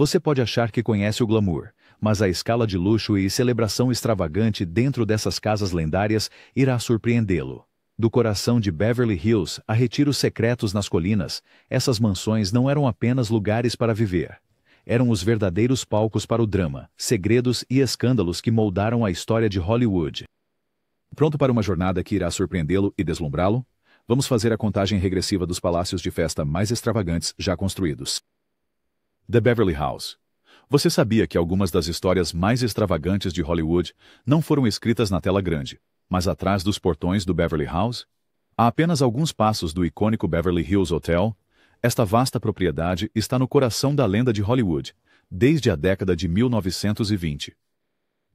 Você pode achar que conhece o glamour, mas a escala de luxo e celebração extravagante dentro dessas casas lendárias irá surpreendê-lo. Do coração de Beverly Hills a retiros secretos nas colinas, essas mansões não eram apenas lugares para viver. Eram os verdadeiros palcos para o drama, segredos e escândalos que moldaram a história de Hollywood. Pronto para uma jornada que irá surpreendê-lo e deslumbrá-lo? Vamos fazer a contagem regressiva dos palácios de festa mais extravagantes já construídos. The Beverly House. Você sabia que algumas das histórias mais extravagantes de Hollywood não foram escritas na tela grande, mas atrás dos portões do Beverly House? A apenas alguns passos do icônico Beverly Hills Hotel, esta vasta propriedade está no coração da lenda de Hollywood, desde a década de 1920.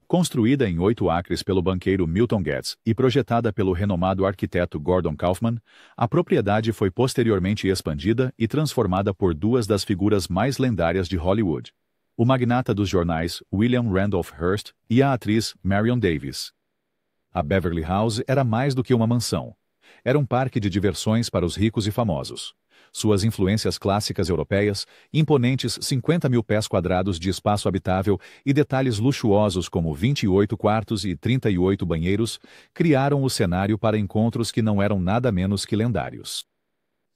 Construída em 8 acres pelo banqueiro Milton Getz e projetada pelo renomado arquiteto Gordon Kaufman, a propriedade foi posteriormente expandida e transformada por duas das figuras mais lendárias de Hollywood: o magnata dos jornais William Randolph Hearst e a atriz Marion Davies. A Beverly House era mais do que uma mansão. Era um parque de diversões para os ricos e famosos. Suas influências clássicas europeias, imponentes 50 mil pés quadrados de espaço habitável e detalhes luxuosos como 28 quartos e 38 banheiros, criaram o cenário para encontros que não eram nada menos que lendários.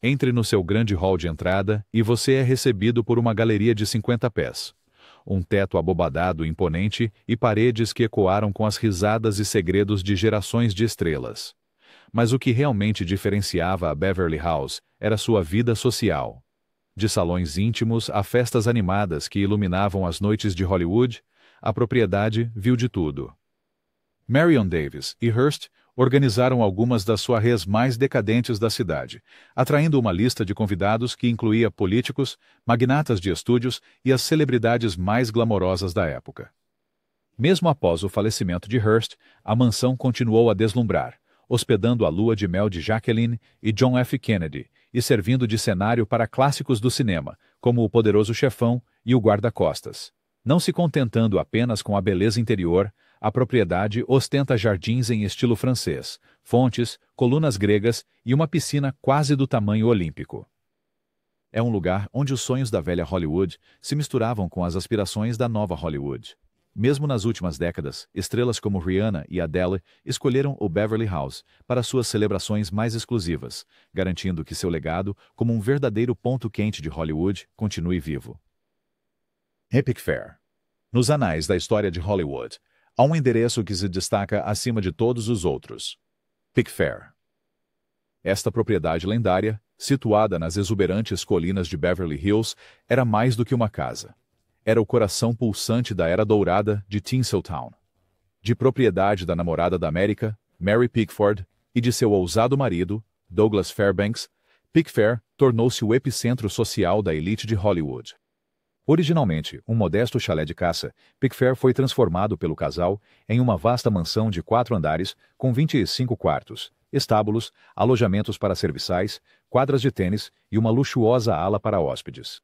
Entre no seu grande hall de entrada e você é recebido por uma galeria de 50 pés. Um teto abobadado imponente e paredes que ecoaram com as risadas e segredos de gerações de estrelas. Mas o que realmente diferenciava a Beverly House era sua vida social. De salões íntimos a festas animadas que iluminavam as noites de Hollywood, a propriedade viu de tudo. Marion Davies e Hearst organizaram algumas das soirées mais decadentes da cidade, atraindo uma lista de convidados que incluía políticos, magnatas de estúdios e as celebridades mais glamorosas da época. Mesmo após o falecimento de Hearst, a mansão continuou a deslumbrar, hospedando a lua de mel de Jacqueline e John F. Kennedy e servindo de cenário para clássicos do cinema, como O Poderoso Chefão e O Guarda-Costas. Não se contentando apenas com a beleza interior, a propriedade ostenta jardins em estilo francês, fontes, colunas gregas e uma piscina quase do tamanho olímpico. É um lugar onde os sonhos da velha Hollywood se misturavam com as aspirações da nova Hollywood. Mesmo nas últimas décadas, estrelas como Rihanna e Adele escolheram o Beverly House para suas celebrações mais exclusivas, garantindo que seu legado, como um verdadeiro ponto quente de Hollywood, continue vivo. Epic Fair. Nos anais da história de Hollywood, há um endereço que se destaca acima de todos os outros: Pick Fair. Esta propriedade lendária, situada nas exuberantes colinas de Beverly Hills, era mais do que uma casa. Era o coração pulsante da era dourada de Tinseltown. De propriedade da namorada da América, Mary Pickford, e de seu ousado marido, Douglas Fairbanks, Pick Fair tornou-se o epicentro social da elite de Hollywood. Originalmente um modesto chalé de caça, Pick Fair foi transformado pelo casal em uma vasta mansão de 4 andares com 25 quartos, estábulos, alojamentos para serviçais, quadras de tênis e uma luxuosa ala para hóspedes.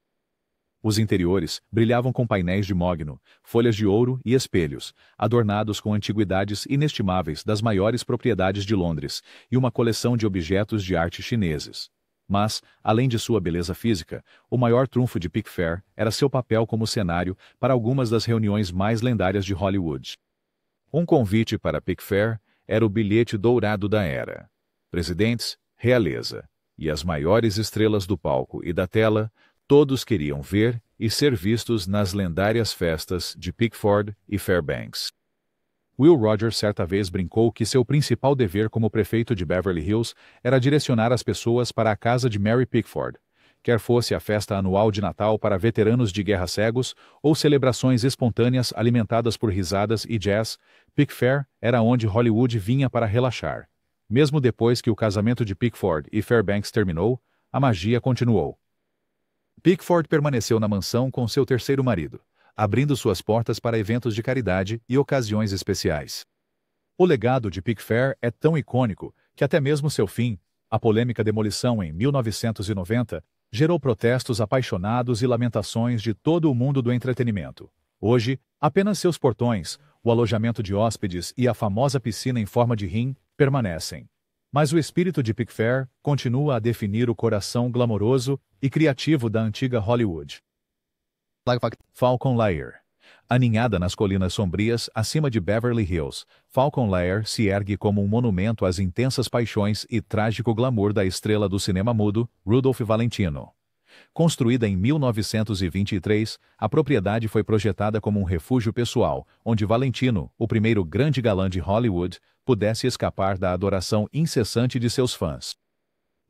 Os interiores brilhavam com painéis de mogno, folhas de ouro e espelhos, adornados com antiguidades inestimáveis das maiores propriedades de Londres e uma coleção de objetos de arte chineses. Mas, além de sua beleza física, o maior trunfo de Pick Fair era seu papel como cenário para algumas das reuniões mais lendárias de Hollywood. Um convite para Pick Fair era o bilhete dourado da era. Presidentes, realeza e as maiores estrelas do palco e da tela, todos queriam ver e ser vistos nas lendárias festas de Pickford e Fairbanks. Will Rogers certa vez brincou que seu principal dever como prefeito de Beverly Hills era direcionar as pessoas para a casa de Mary Pickford, quer fosse a festa anual de Natal para veteranos de guerra cegos ou celebrações espontâneas alimentadas por risadas e jazz. Pick Fair era onde Hollywood vinha para relaxar. Mesmo depois que o casamento de Pickford e Fairbanks terminou, a magia continuou. Pickford permaneceu na mansão com seu terceiro marido, abrindo suas portas para eventos de caridade e ocasiões especiais. O legado de Pick Fair é tão icônico que até mesmo seu fim, a polêmica demolição em 1990, gerou protestos apaixonados e lamentações de todo o mundo do entretenimento. Hoje, apenas seus portões, o alojamento de hóspedes e a famosa piscina em forma de rim permanecem. Mas o espírito de Pick Fair continua a definir o coração glamouroso e criativo da antiga Hollywood. Falcon Lair. Aninhada nas colinas sombrias acima de Beverly Hills, Falcon Lair se ergue como um monumento às intensas paixões e trágico glamour da estrela do cinema mudo, Rudolph Valentino. Construída em 1923, a propriedade foi projetada como um refúgio pessoal, onde Valentino, o primeiro grande galã de Hollywood, pudesse escapar da adoração incessante de seus fãs.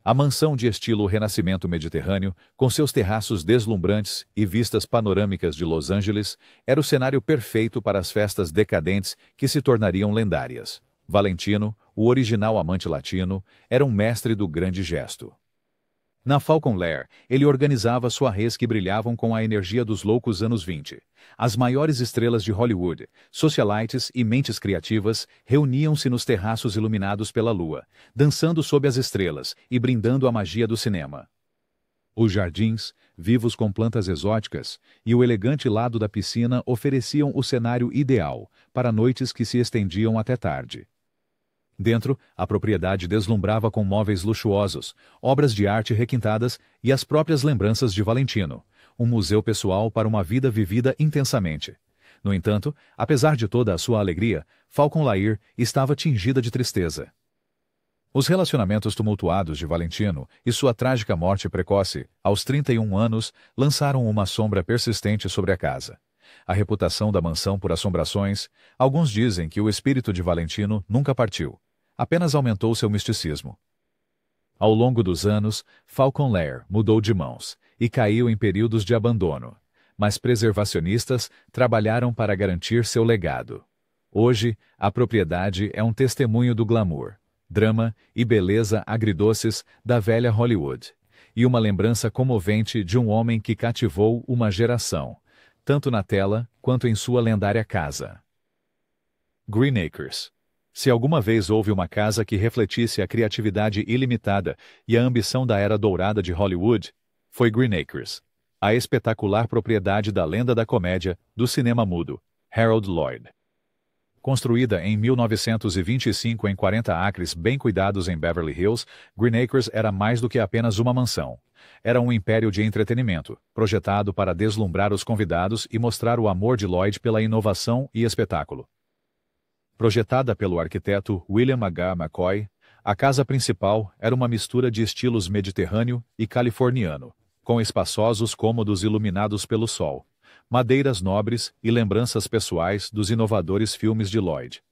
A mansão de estilo renascimento mediterrâneo, com seus terraços deslumbrantes e vistas panorâmicas de Los Angeles, era o cenário perfeito para as festas decadentes que se tornariam lendárias. Valentino, o original amante latino, era um mestre do grande gesto. Na Falcon Lair, ele organizava soirées que brilhavam com a energia dos loucos anos 20. As maiores estrelas de Hollywood, socialites e mentes criativas reuniam-se nos terraços iluminados pela lua, dançando sob as estrelas e brindando a magia do cinema. Os jardins, vivos com plantas exóticas, e o elegante lado da piscina ofereciam o cenário ideal para noites que se estendiam até tarde. Dentro, a propriedade deslumbrava com móveis luxuosos, obras de arte requintadas e as próprias lembranças de Valentino, um museu pessoal para uma vida vivida intensamente. No entanto, apesar de toda a sua alegria, Falcon Lair estava tingida de tristeza. Os relacionamentos tumultuados de Valentino e sua trágica morte precoce, aos 31 anos, lançaram uma sombra persistente sobre a casa. A reputação da mansão por assombrações, alguns dizem que o espírito de Valentino nunca partiu. Apenas aumentou seu misticismo. Ao longo dos anos, Falcon Lair mudou de mãos e caiu em períodos de abandono, mas preservacionistas trabalharam para garantir seu legado. Hoje, a propriedade é um testemunho do glamour, drama e beleza agridoces da velha Hollywood, e uma lembrança comovente de um homem que cativou uma geração, tanto na tela quanto em sua lendária casa. Green Acres. Se alguma vez houve uma casa que refletisse a criatividade ilimitada e a ambição da era dourada de Hollywood, foi Green Acres, a espetacular propriedade da lenda da comédia do cinema mudo, Harold Lloyd. Construída em 1925 em 40 acres bem cuidados em Beverly Hills, Green Acres era mais do que apenas uma mansão. Era um império de entretenimento, projetado para deslumbrar os convidados e mostrar o amor de Lloyd pela inovação e espetáculo. Projetada pelo arquiteto William H. McCoy, a casa principal era uma mistura de estilos mediterrâneo e californiano, com espaçosos cômodos iluminados pelo sol, madeiras nobres e lembranças pessoais dos inovadores filmes de Lloyd.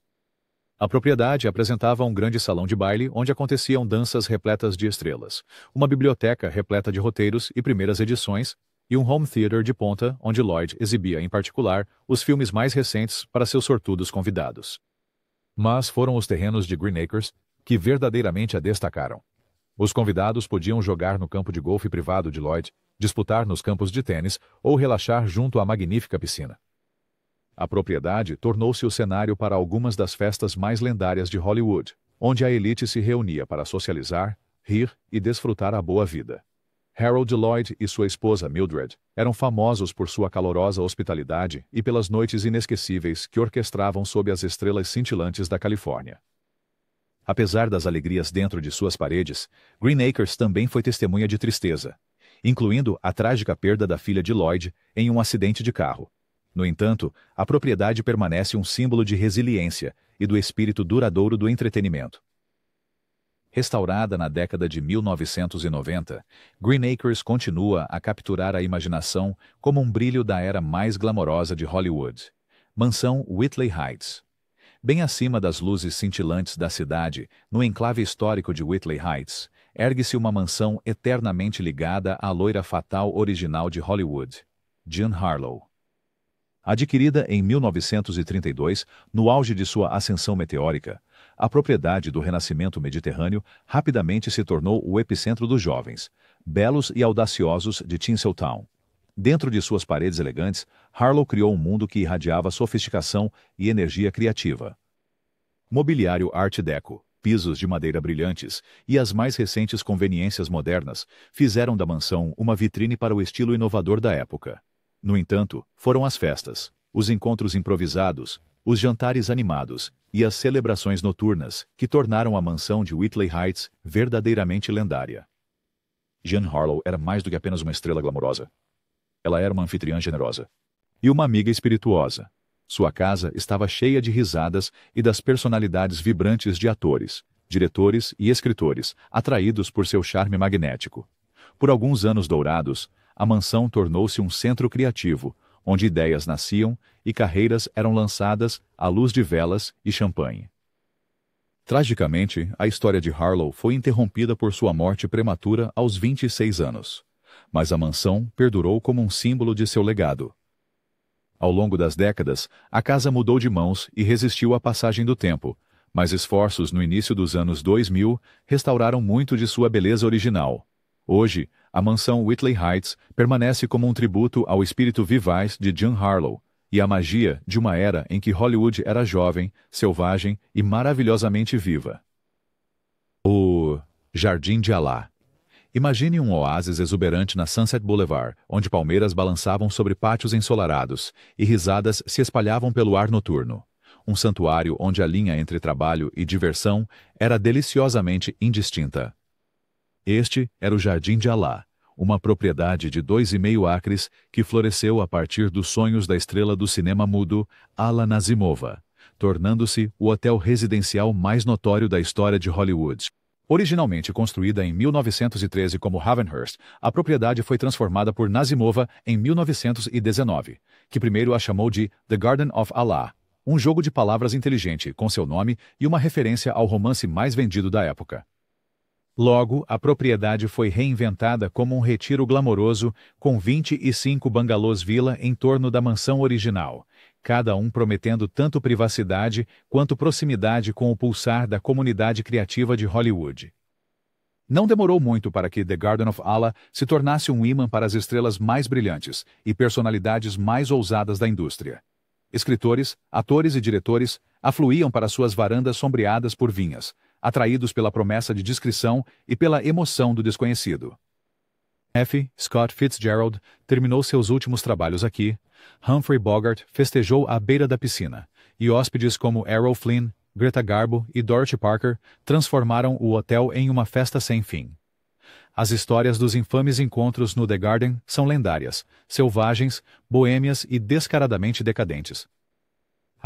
A propriedade apresentava um grande salão de baile onde aconteciam danças repletas de estrelas, uma biblioteca repleta de roteiros e primeiras edições, e um home theater de ponta onde Lloyd exibia, em particular, os filmes mais recentes para seus sortudos convidados. Mas foram os terrenos de Green Acres que verdadeiramente a destacaram. Os convidados podiam jogar no campo de golfe privado de Lloyd, disputar nos campos de tênis ou relaxar junto à magnífica piscina. A propriedade tornou-se o cenário para algumas das festas mais lendárias de Hollywood, onde a elite se reunia para socializar, rir e desfrutar a boa vida. Harold Lloyd e sua esposa Mildred eram famosos por sua calorosa hospitalidade e pelas noites inesquecíveis que orquestravam sob as estrelas cintilantes da Califórnia. Apesar das alegrias dentro de suas paredes, Green Acres também foi testemunha de tristeza, incluindo a trágica perda da filha de Lloyd em um acidente de carro. No entanto, a propriedade permanece um símbolo de resiliência e do espírito duradouro do entretenimento. Restaurada na década de 1990, Green Acres continua a capturar a imaginação como um brilho da era mais glamourosa de Hollywood. Mansão Whitley Heights. Bem acima das luzes cintilantes da cidade, no enclave histórico de Whitley Heights, ergue-se uma mansão eternamente ligada à loira fatal original de Hollywood, Jean Harlow. Adquirida em 1932, no auge de sua ascensão meteórica, a propriedade do renascimento mediterrâneo rapidamente se tornou o epicentro dos jovens, belos e audaciosos de Tinseltown. Dentro de suas paredes elegantes, Harlow criou um mundo que irradiava sofisticação e energia criativa. Mobiliário Art Deco, pisos de madeira brilhantes e as mais recentes conveniências modernas fizeram da mansão uma vitrine para o estilo inovador da época. No entanto, foram as festas, os encontros improvisados, os jantares animados e as celebrações noturnas que tornaram a mansão de Whitley Heights verdadeiramente lendária. Jean Harlow era mais do que apenas uma estrela glamourosa. Ela era uma anfitriã generosa. E uma amiga espirituosa. Sua casa estava cheia de risadas e das personalidades vibrantes de atores, diretores e escritores, atraídos por seu charme magnético. Por alguns anos dourados, a mansão tornou-se um centro criativo, onde ideias nasciam e carreiras eram lançadas à luz de velas e champanhe. Tragicamente, a história de Harlow foi interrompida por sua morte prematura aos 26 anos. Mas a mansão perdurou como um símbolo de seu legado. Ao longo das décadas, a casa mudou de mãos e resistiu à passagem do tempo, mas esforços no início dos anos 2000 restauraram muito de sua beleza original. Hoje, a mansão Whitley Heights permanece como um tributo ao espírito vivaz de Jean Harlow e à magia de uma era em que Hollywood era jovem, selvagem e maravilhosamente viva. O Jardim de Alá. Imagine um oásis exuberante na Sunset Boulevard, onde palmeiras balançavam sobre pátios ensolarados e risadas se espalhavam pelo ar noturno. Um santuário onde a linha entre trabalho e diversão era deliciosamente indistinta. Este era o Jardim de Alá, uma propriedade de 2,5 acres que floresceu a partir dos sonhos da estrela do cinema mudo, Ala Nazimova, tornando-se o hotel residencial mais notório da história de Hollywood. Originalmente construída em 1913 como Havenhurst, a propriedade foi transformada por Nazimova em 1919, que primeiro a chamou de The Garden of Allah, um jogo de palavras inteligente com seu nome e uma referência ao romance mais vendido da época. Logo, a propriedade foi reinventada como um retiro glamouroso com 25 bangalôs vila em torno da mansão original, cada um prometendo tanto privacidade quanto proximidade com o pulsar da comunidade criativa de Hollywood. Não demorou muito para que The Garden of Allah se tornasse um ímã para as estrelas mais brilhantes e personalidades mais ousadas da indústria. Escritores, atores e diretores afluíam para suas varandas sombreadas por vinhas, atraídos pela promessa de discrição e pela emoção do desconhecido. F. Scott Fitzgerald terminou seus últimos trabalhos aqui, Humphrey Bogart festejou à beira da piscina, e hóspedes como Errol Flynn, Greta Garbo e Dorothy Parker transformaram o hotel em uma festa sem fim. As histórias dos infames encontros no The Garden são lendárias, selvagens, boêmias e descaradamente decadentes.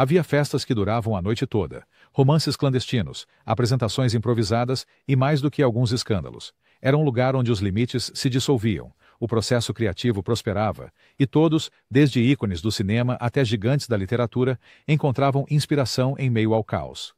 Havia festas que duravam a noite toda, romances clandestinos, apresentações improvisadas e mais do que alguns escândalos. Era um lugar onde os limites se dissolviam, o processo criativo prosperava, e todos, desde ícones do cinema até gigantes da literatura, encontravam inspiração em meio ao caos.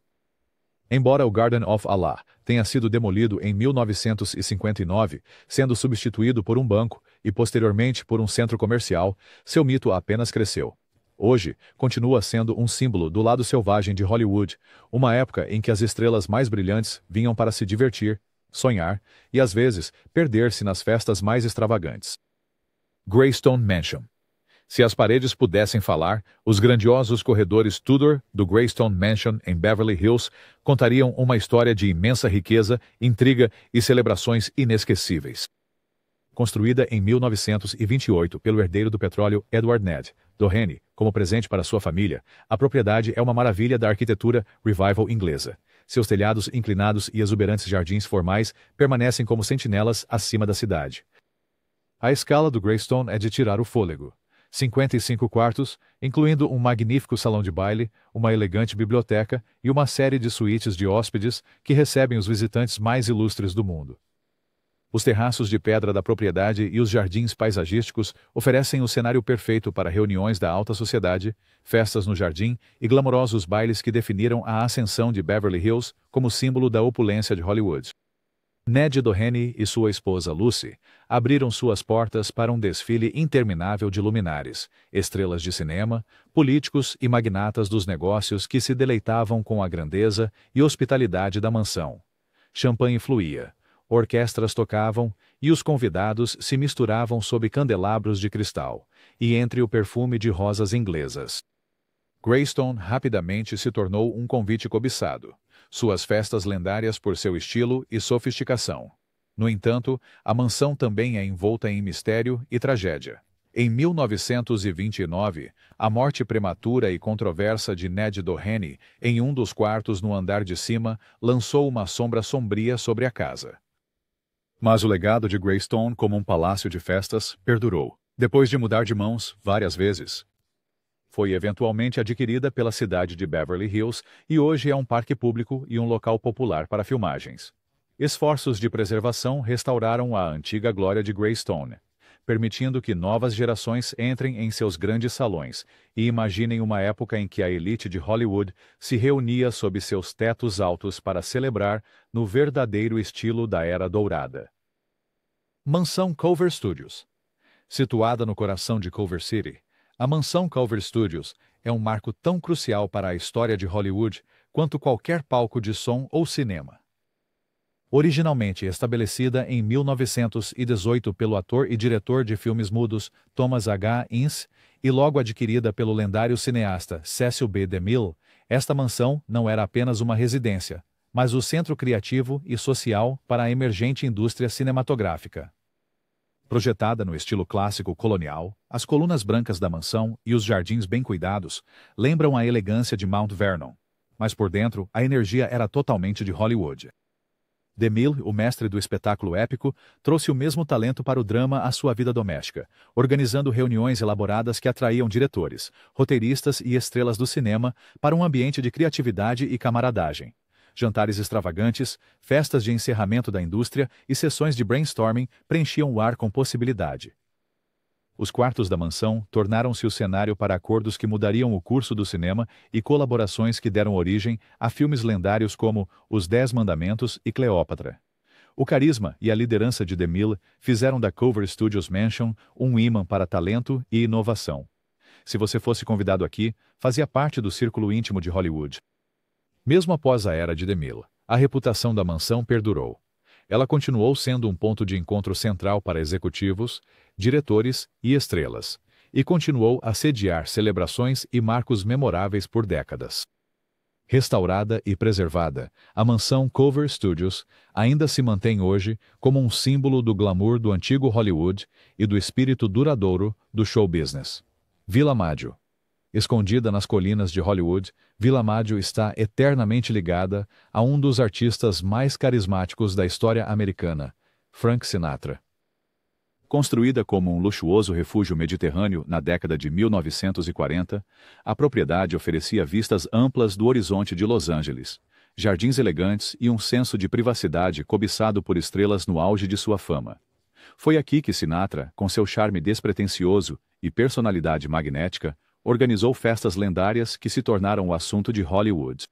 Embora o Garden of Allah tenha sido demolido em 1959, sendo substituído por um banco e posteriormente por um centro comercial, seu mito apenas cresceu. Hoje, continua sendo um símbolo do lado selvagem de Hollywood, uma época em que as estrelas mais brilhantes vinham para se divertir, sonhar e, às vezes, perder-se nas festas mais extravagantes. Greystone Mansion. Se as paredes pudessem falar, os grandiosos corredores Tudor do Greystone Mansion em Beverly Hills contariam uma história de imensa riqueza, intriga e celebrações inesquecíveis. Construída em 1928 pelo herdeiro do petróleo Edward Ned Doheny como presente para sua família, a propriedade é uma maravilha da arquitetura revival inglesa. Seus telhados inclinados e exuberantes jardins formais permanecem como sentinelas acima da cidade. A escala do Greystone é de tirar o fôlego. 55 quartos, incluindo um magnífico salão de baile, uma elegante biblioteca e uma série de suítes de hóspedes que recebem os visitantes mais ilustres do mundo. Os terraços de pedra da propriedade e os jardins paisagísticos oferecem o cenário perfeito para reuniões da alta sociedade, festas no jardim e glamourosos bailes que definiram a ascensão de Beverly Hills como símbolo da opulência de Hollywood. Ned Doheny e sua esposa Lucy abriram suas portas para um desfile interminável de luminares, estrelas de cinema, políticos e magnatas dos negócios que se deleitavam com a grandeza e hospitalidade da mansão. Champanhe fluía. Orquestras tocavam e os convidados se misturavam sob candelabros de cristal, e entre o perfume de rosas inglesas. Greystone rapidamente se tornou um convite cobiçado, suas festas lendárias por seu estilo e sofisticação. No entanto, a mansão também é envolta em mistério e tragédia. Em 1929, a morte prematura e controversa de Ned Doheny em um dos quartos no andar de cima lançou uma sombra sombria sobre a casa. Mas o legado de Greystone como um palácio de festas perdurou. Depois de mudar de mãos várias vezes, foi eventualmente adquirida pela cidade de Beverly Hills e hoje é um parque público e um local popular para filmagens. Esforços de preservação restauraram a antiga glória de Greystone, permitindo que novas gerações entrem em seus grandes salões e imaginem uma época em que a elite de Hollywood se reunia sob seus tetos altos para celebrar no verdadeiro estilo da Era Dourada. Mansão Culver Studios. Situada no coração de Culver City, a Mansão Culver Studios é um marco tão crucial para a história de Hollywood quanto qualquer palco de som ou cinema. Originalmente estabelecida em 1918 pelo ator e diretor de filmes mudos Thomas H. Ince e logo adquirida pelo lendário cineasta Cecil B. DeMille, esta mansão não era apenas uma residência, mas o centro criativo e social para a emergente indústria cinematográfica. Projetada no estilo clássico colonial, as colunas brancas da mansão e os jardins bem cuidados lembram a elegância de Mount Vernon, mas por dentro a energia era totalmente de Hollywood. DeMille, o mestre do espetáculo épico, trouxe o mesmo talento para o drama à sua vida doméstica, organizando reuniões elaboradas que atraíam diretores, roteiristas e estrelas do cinema para um ambiente de criatividade e camaradagem. Jantares extravagantes, festas de encerramento da indústria e sessões de brainstorming preenchiam o ar com possibilidade. Os quartos da mansão tornaram-se o cenário para acordos que mudariam o curso do cinema e colaborações que deram origem a filmes lendários como Os 10 Mandamentos e Cleópatra. O carisma e a liderança de DeMille fizeram da Culver Studios Mansion um imã para talento e inovação. Se você fosse convidado aqui, fazia parte do círculo íntimo de Hollywood. Mesmo após a era de DeMille, a reputação da mansão perdurou. Ela continuou sendo um ponto de encontro central para executivos, diretores e estrelas, e continuou a sediar celebrações e marcos memoráveis por décadas. Restaurada e preservada, a mansão Culver Studios ainda se mantém hoje como um símbolo do glamour do antigo Hollywood e do espírito duradouro do show business. Vila Maggio. Escondida nas colinas de Hollywood, Vila Maggio está eternamente ligada a um dos artistas mais carismáticos da história americana, Frank Sinatra. Construída como um luxuoso refúgio mediterrâneo na década de 1940, a propriedade oferecia vistas amplas do horizonte de Los Angeles, jardins elegantes e um senso de privacidade cobiçado por estrelas no auge de sua fama. Foi aqui que Sinatra, com seu charme despretensioso e personalidade magnética, organizou festas lendárias que se tornaram o assunto de Hollywood.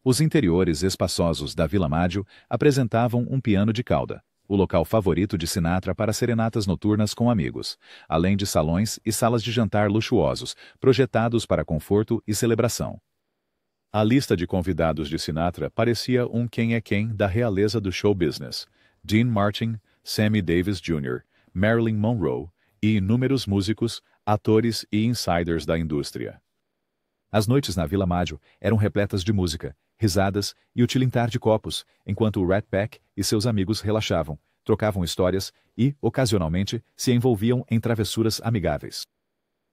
Os interiores espaçosos da Vila Maggio apresentavam um piano de cauda, o local favorito de Sinatra para serenatas noturnas com amigos, além de salões e salas de jantar luxuosos, projetados para conforto e celebração. A lista de convidados de Sinatra parecia um quem é quem da realeza do show business: Dean Martin, Sammy Davis Jr., Marilyn Monroe e inúmeros músicos, atores e insiders da indústria. As noites na Vila Maggio eram repletas de música, risadas e o tilintar de copos, enquanto o Rat Pack e seus amigos relaxavam, trocavam histórias e, ocasionalmente, se envolviam em travessuras amigáveis.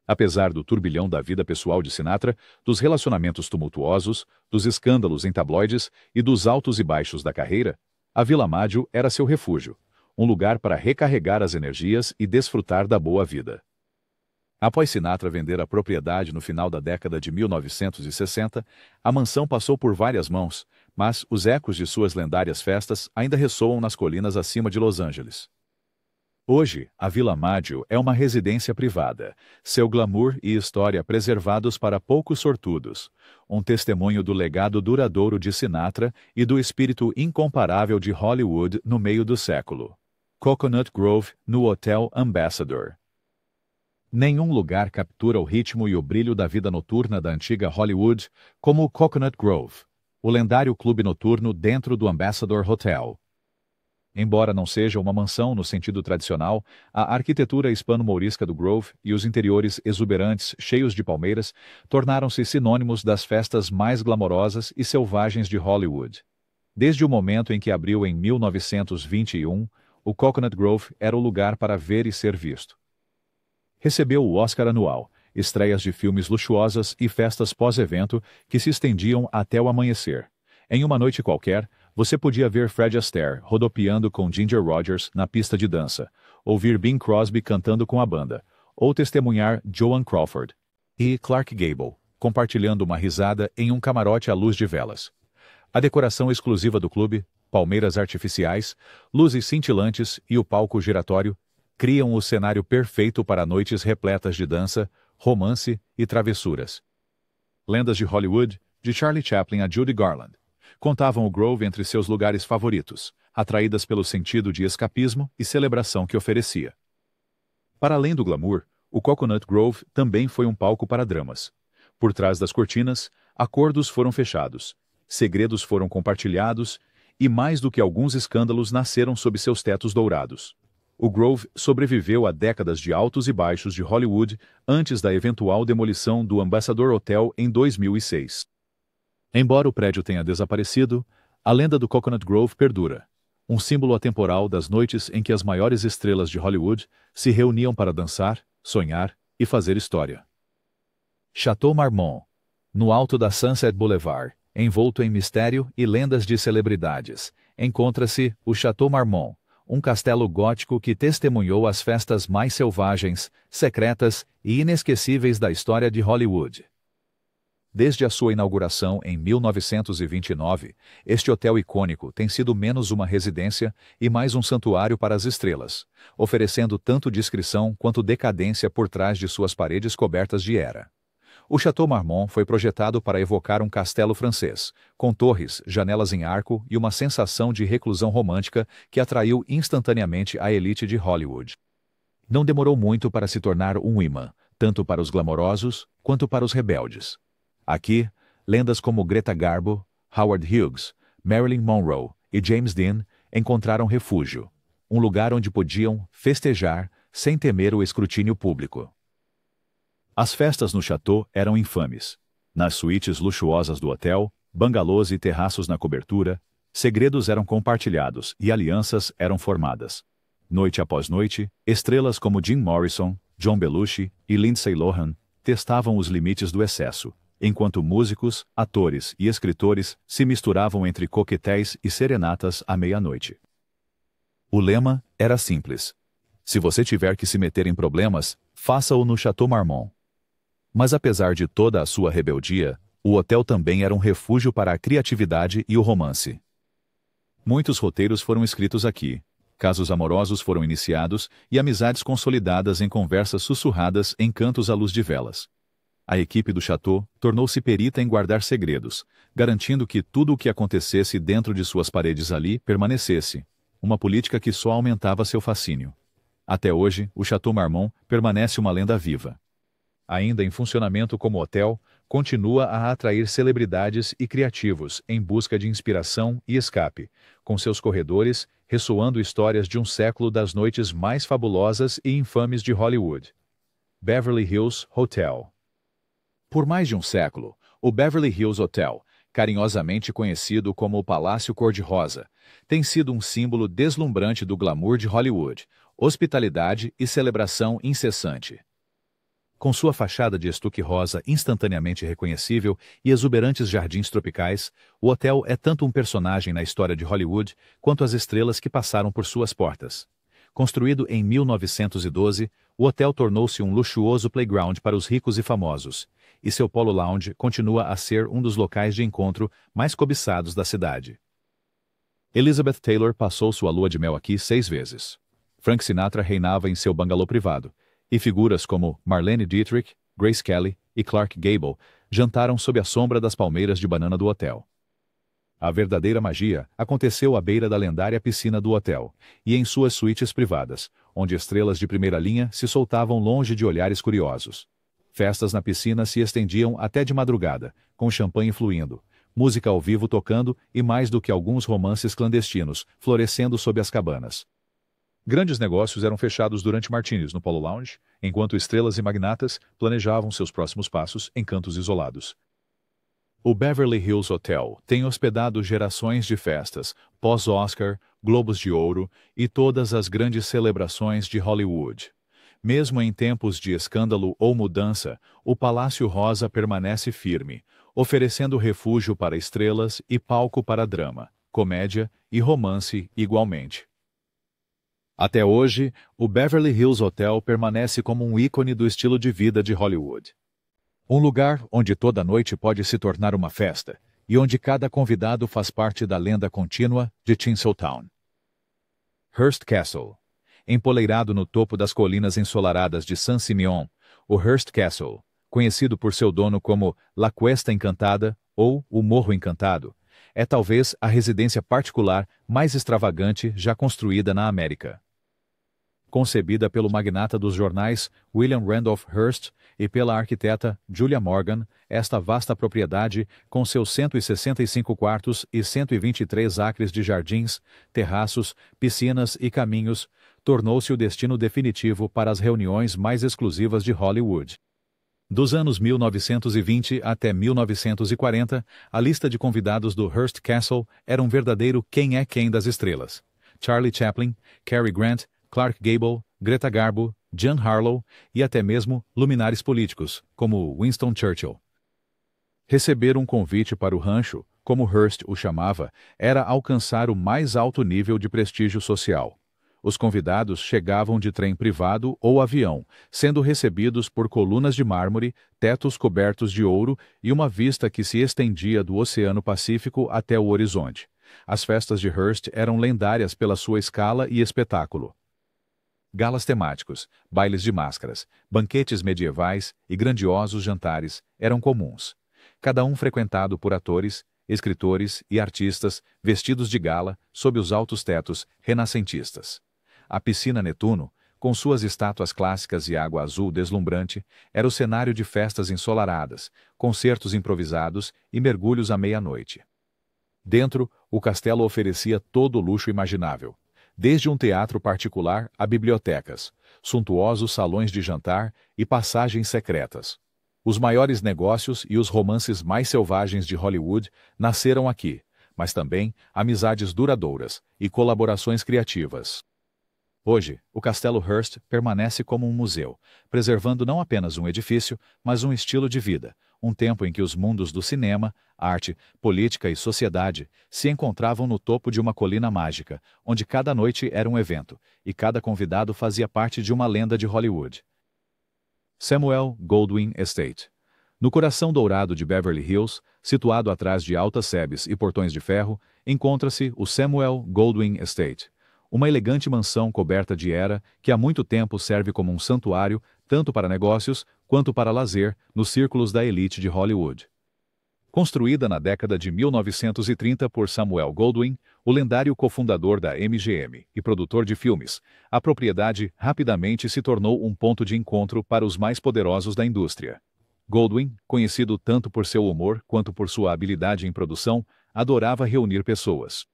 Apesar do turbilhão da vida pessoal de Sinatra, dos relacionamentos tumultuosos, dos escândalos em tabloides e dos altos e baixos da carreira, a Vila Maggio era seu refúgio, um lugar para recarregar as energias e desfrutar da boa vida. Após Sinatra vender a propriedade no final da década de 1960, a mansão passou por várias mãos, mas os ecos de suas lendárias festas ainda ressoam nas colinas acima de Los Angeles. Hoje, a Vila Maggio é uma residência privada, seu glamour e história preservados para poucos sortudos, um testemunho do legado duradouro de Sinatra e do espírito incomparável de Hollywood no meio do século. Coconut Grove, no Hotel Ambassador. Nenhum lugar captura o ritmo e o brilho da vida noturna da antiga Hollywood como o Coconut Grove, o lendário clube noturno dentro do Ambassador Hotel. Embora não seja uma mansão no sentido tradicional, a arquitetura hispano-mourisca do Grove e os interiores exuberantes, cheios de palmeiras, tornaram-se sinônimos das festas mais glamorosas e selvagens de Hollywood. Desde o momento em que abriu em 1921, o Coconut Grove era o lugar para ver e ser visto. Recebeu o Oscar anual, estreias de filmes luxuosas e festas pós-evento que se estendiam até o amanhecer. Em uma noite qualquer, Você podia ver Fred Astaire rodopiando com Ginger Rogers na pista de dança, ouvir Bing Crosby cantando com a banda, ou testemunhar Joan Crawford e Clark Gable compartilhando uma risada em um camarote à luz de velas. A decoração exclusiva do clube, palmeiras artificiais, luzes cintilantes e o palco giratório criam o cenário perfeito para noites repletas de dança, romance e travessuras. Lendas de Hollywood, de Charlie Chaplin a Judy Garland, contavam o Grove entre seus lugares favoritos, atraídas pelo sentido de escapismo e celebração que oferecia. Para além do glamour, o Coconut Grove também foi um palco para dramas. Por trás das cortinas, acordos foram fechados, segredos foram compartilhados e mais do que alguns escândalos nasceram sob seus tetos dourados. O Grove sobreviveu a décadas de altos e baixos de Hollywood antes da eventual demolição do Ambassador Hotel em 2006. Embora o prédio tenha desaparecido, a lenda do Coconut Grove perdura, um símbolo atemporal das noites em que as maiores estrelas de Hollywood se reuniam para dançar, sonhar e fazer história. Chateau Marmont, no alto da Sunset Boulevard, envolto em mistério e lendas de celebridades, encontra-se o Chateau Marmont, um castelo gótico que testemunhou as festas mais selvagens, secretas e inesquecíveis da história de Hollywood. Desde a sua inauguração em 1929, este hotel icônico tem sido menos uma residência e mais um santuário para as estrelas, oferecendo tanto discrição quanto decadência por trás de suas paredes cobertas de era. O Chateau Marmont foi projetado para evocar um castelo francês, com torres, janelas em arco e uma sensação de reclusão romântica que atraiu instantaneamente a elite de Hollywood. Não demorou muito para se tornar um imã, tanto para os glamourosos quanto para os rebeldes. Aqui, lendas como Greta Garbo, Howard Hughes, Marilyn Monroe e James Dean encontraram refúgio, um lugar onde podiam festejar sem temer o escrutínio público. As festas no chateau eram infames. Nas suítes luxuosas do hotel, bangalôs e terraços na cobertura, segredos eram compartilhados e alianças eram formadas. Noite após noite, estrelas como Jim Morrison, John Belushi e Lindsay Lohan testavam os limites do excesso, enquanto músicos, atores e escritores se misturavam entre coquetéis e serenatas à meia-noite. O lema era simples: se você tiver que se meter em problemas, faça-o no Chateau Marmont. Mas apesar de toda a sua rebeldia, o hotel também era um refúgio para a criatividade e o romance. Muitos roteiros foram escritos aqui, casos amorosos foram iniciados e amizades consolidadas em conversas sussurradas em cantos à luz de velas. A equipe do Chateau tornou-se perita em guardar segredos, garantindo que tudo o que acontecesse dentro de suas paredes ali permanecesse, uma política que só aumentava seu fascínio. Até hoje, o Chateau Marmont permanece uma lenda viva. Ainda em funcionamento como hotel, continua a atrair celebridades e criativos em busca de inspiração e escape, com seus corredores ressoando histórias de um século das noites mais fabulosas e infames de Hollywood. Beverly Hills Hotel. Por mais de um século, o Beverly Hills Hotel, carinhosamente conhecido como o Palácio Cor-de-Rosa, tem sido um símbolo deslumbrante do glamour de Hollywood, hospitalidade e celebração incessante. Com sua fachada de estuque rosa instantaneamente reconhecível e exuberantes jardins tropicais, o hotel é tanto um personagem na história de Hollywood quanto as estrelas que passaram por suas portas. Construído em 1912, o hotel tornou-se um luxuoso playground para os ricos e famosos, e seu Polo Lounge continua a ser um dos locais de encontro mais cobiçados da cidade. Elizabeth Taylor passou sua lua de mel aqui 6 vezes. Frank Sinatra reinava em seu bangalô privado, e figuras como Marlene Dietrich, Grace Kelly e Clark Gable jantaram sob a sombra das palmeiras de banana do hotel. A verdadeira magia aconteceu à beira da lendária piscina do hotel e em suas suítes privadas, onde estrelas de primeira linha se soltavam longe de olhares curiosos. Festas na piscina se estendiam até de madrugada, com champanhe fluindo, música ao vivo tocando e mais do que alguns romances clandestinos, florescendo sob as cabanas. Grandes negócios eram fechados durante martinis no Polo Lounge, enquanto estrelas e magnatas planejavam seus próximos passos em cantos isolados. O Beverly Hills Hotel tem hospedado gerações de festas, pós-Oscar, Globos de Ouro e todas as grandes celebrações de Hollywood. Mesmo em tempos de escândalo ou mudança, o Palácio Rosa permanece firme, oferecendo refúgio para estrelas e palco para drama. comédia e romance igualmente. Até hoje, o Beverly Hills Hotel permanece como um ícone do estilo de vida de Hollywood. Um lugar onde toda noite pode se tornar uma festa, e onde cada convidado faz parte da lenda contínua de Tinseltown. Hearst Castle. Empoleirado no topo das colinas ensolaradas de San Simeon, o Hearst Castle, conhecido por seu dono como La Cuesta Encantada ou o Morro Encantado, é talvez a residência particular mais extravagante já construída na América. Concebida pelo magnata dos jornais William Randolph Hearst e pela arquiteta Julia Morgan, esta vasta propriedade, com seus 165 quartos e 123 acres de jardins, terraços, piscinas e caminhos, tornou-se o destino definitivo para as reuniões mais exclusivas de Hollywood. Dos anos 1920 até 1940, a lista de convidados do Hearst Castle era um verdadeiro quem é quem das estrelas. Charlie Chaplin, Cary Grant, Clark Gable, Greta Garbo, Jean Harlow e até mesmo luminares políticos, como Winston Churchill. Receber um convite para o rancho, como Hearst o chamava, era alcançar o mais alto nível de prestígio social. Os convidados chegavam de trem privado ou avião, sendo recebidos por colunas de mármore, tetos cobertos de ouro e uma vista que se estendia do Oceano Pacífico até o horizonte. As festas de Hearst eram lendárias pela sua escala e espetáculo. Galas temáticos, bailes de máscaras, banquetes medievais e grandiosos jantares eram comuns. Cada um frequentado por atores, escritores e artistas vestidos de gala sob os altos tetos renascentistas. A piscina Netuno, com suas estátuas clássicas e água azul deslumbrante, era o cenário de festas ensolaradas, concertos improvisados e mergulhos à meia-noite. Dentro, o castelo oferecia todo o luxo imaginável, desde um teatro particular a bibliotecas, suntuosos salões de jantar e passagens secretas. Os maiores negócios e os romances mais selvagens de Hollywood nasceram aqui, mas também amizades duradouras e colaborações criativas. Hoje, o Castelo Hearst permanece como um museu, preservando não apenas um edifício, mas um estilo de vida, um tempo em que os mundos do cinema, arte, política e sociedade se encontravam no topo de uma colina mágica, onde cada noite era um evento, e cada convidado fazia parte de uma lenda de Hollywood. Samuel Goldwyn Estate. No coração dourado de Beverly Hills, situado atrás de altas sebes e portões de ferro, encontra-se o Samuel Goldwyn Estate, uma elegante mansão coberta de era que há muito tempo serve como um santuário tanto para negócios quanto para lazer nos círculos da elite de Hollywood. Construída na década de 1930 por Samuel Goldwyn, o lendário cofundador da MGM e produtor de filmes, a propriedade rapidamente se tornou um ponto de encontro para os mais poderosos da indústria. Goldwyn, conhecido tanto por seu humor quanto por sua habilidade em produção, adorava reunir pessoas.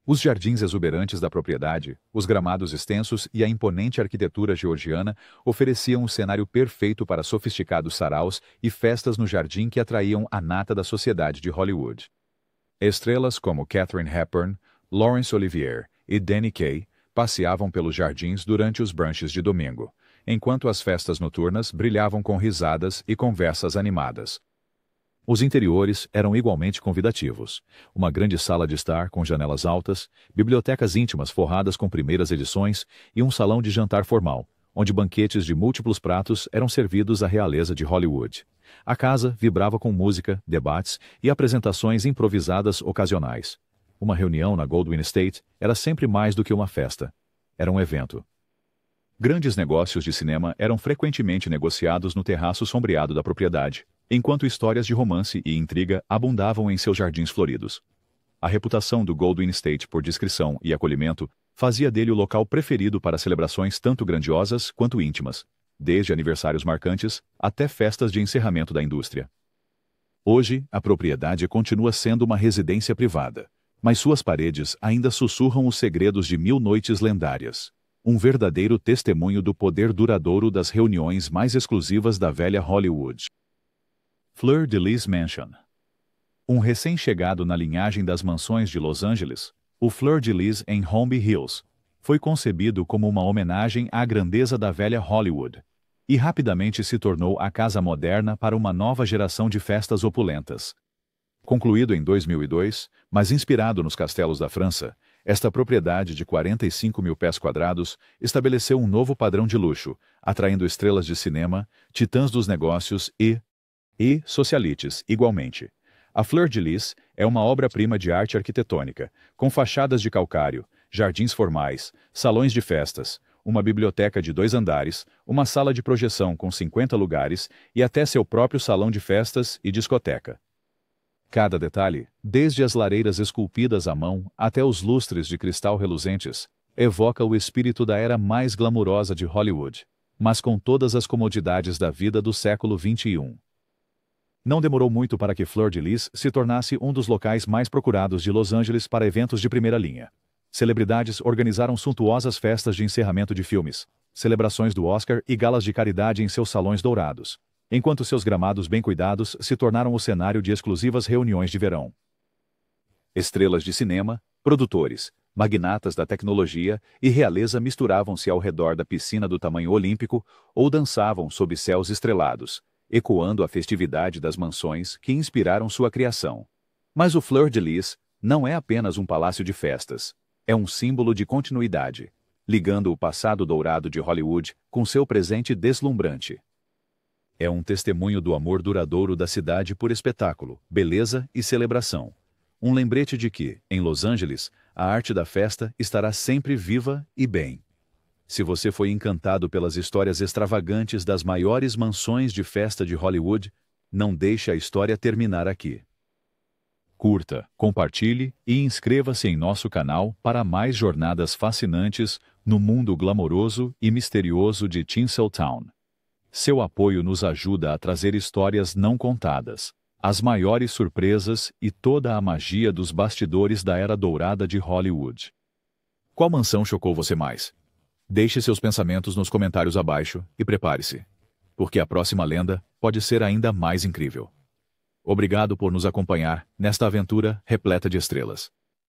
Os jardins exuberantes da propriedade, os gramados extensos e a imponente arquitetura georgiana ofereciam um cenário perfeito para sofisticados saraus e festas no jardim que atraíam a nata da sociedade de Hollywood. Estrelas como Katharine Hepburn, Laurence Olivier e Danny Kaye passeavam pelos jardins durante os brunches de domingo, enquanto as festas noturnas brilhavam com risadas e conversas animadas. Os interiores eram igualmente convidativos. Uma grande sala de estar com janelas altas, bibliotecas íntimas forradas com primeiras edições e um salão de jantar formal, onde banquetes de múltiplos pratos eram servidos à realeza de Hollywood. A casa vibrava com música, debates e apresentações improvisadas ocasionais. Uma reunião na Goldwyn Estate era sempre mais do que uma festa. Era um evento. Grandes negócios de cinema eram frequentemente negociados no terraço sombreado da propriedade, enquanto histórias de romance e intriga abundavam em seus jardins floridos. A reputação do Goldwyn Estate por discrição e acolhimento fazia dele o local preferido para celebrações tanto grandiosas quanto íntimas, desde aniversários marcantes até festas de encerramento da indústria. Hoje, a propriedade continua sendo uma residência privada, mas suas paredes ainda sussurram os segredos de 1000 noites lendárias, um verdadeiro testemunho do poder duradouro das reuniões mais exclusivas da velha Hollywood. Fleur de Lis Mansion. Um recém-chegado na linhagem das mansões de Los Angeles, o Fleur de Lis em Holmby Hills foi concebido como uma homenagem à grandeza da velha Hollywood e rapidamente se tornou a casa moderna para uma nova geração de festas opulentas. Concluído em 2002, mas inspirado nos castelos da França, esta propriedade de 45 mil pés quadrados estabeleceu um novo padrão de luxo, atraindo estrelas de cinema, titãs dos negócios e socialites, igualmente. A Fleur de Lis é uma obra-prima de arte arquitetônica, com fachadas de calcário, jardins formais, salões de festas, uma biblioteca de 2 andares, uma sala de projeção com 50 lugares e até seu próprio salão de festas e discoteca. Cada detalhe, desde as lareiras esculpidas à mão até os lustres de cristal reluzentes, evoca o espírito da era mais glamurosa de Hollywood, mas com todas as comodidades da vida do século XXI. Não demorou muito para que Fleur de Lis se tornasse um dos locais mais procurados de Los Angeles para eventos de primeira linha. Celebridades organizaram suntuosas festas de encerramento de filmes, celebrações do Oscar e galas de caridade em seus salões dourados, enquanto seus gramados bem cuidados se tornaram o cenário de exclusivas reuniões de verão. Estrelas de cinema, produtores, magnatas da tecnologia e realeza misturavam-se ao redor da piscina do tamanho olímpico ou dançavam sob céus estrelados, ecoando a festividade das mansões que inspiraram sua criação. Mas o Fleur de Lis não é apenas um palácio de festas. É um símbolo de continuidade, ligando o passado dourado de Hollywood com seu presente deslumbrante. É um testemunho do amor duradouro da cidade por espetáculo, beleza e celebração. Um lembrete de que, em Los Angeles, a arte da festa estará sempre viva e bem. Se você foi encantado pelas histórias extravagantes das maiores mansões de festa de Hollywood, não deixe a história terminar aqui. Curta, compartilhe e inscreva-se em nosso canal para mais jornadas fascinantes no mundo glamouroso e misterioso de Tinseltown. Seu apoio nos ajuda a trazer histórias não contadas, as maiores surpresas e toda a magia dos bastidores da era dourada de Hollywood. Qual mansão chocou você mais? Deixe seus pensamentos nos comentários abaixo e prepare-se, porque a próxima lenda pode ser ainda mais incrível. Obrigado por nos acompanhar nesta aventura repleta de estrelas.